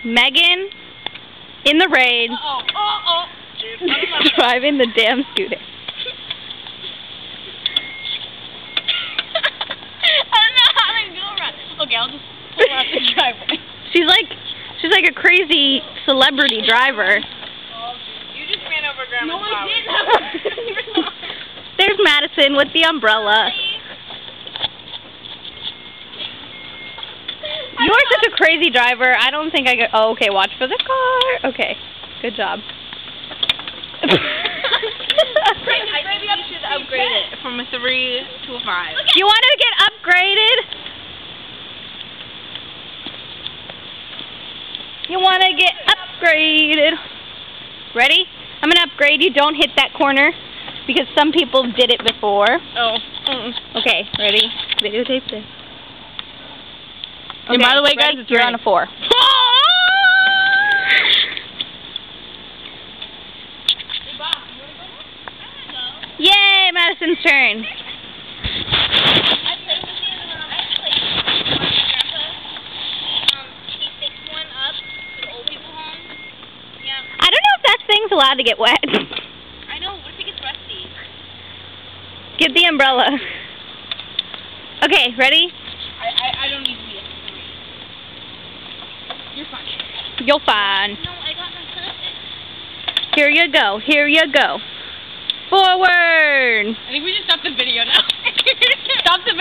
Megan in the rain. Driving the damn scooter. I don't know how to go around. Okay, I'll just pull out the driveway. She's like a crazy celebrity driver. You just ran over Grandma's No, I didn't. There's Madison with the umbrella. You're such a crazy driver. I don't think I could. Oh, okay. Watch for the car. Okay. Good job. I think you should upgrade it from a 3 to a 5. You want to get upgraded? You want to get upgraded? Ready? I'm going to upgrade you. Don't hit that corner because some people did it before. Oh. Okay, ready? Videotape this. And by the way, guys, it's you're on a 4. Yay, Madison's turn. I don't know if that thing's allowed to get wet. I know. What if it gets rusty? Get the umbrella. Okay, ready? I don't need to be a 3. You're fine. You're fine. No, I got my cousin. Here you go. Here you go. Forward. I think we should stop the video now. Stop the video.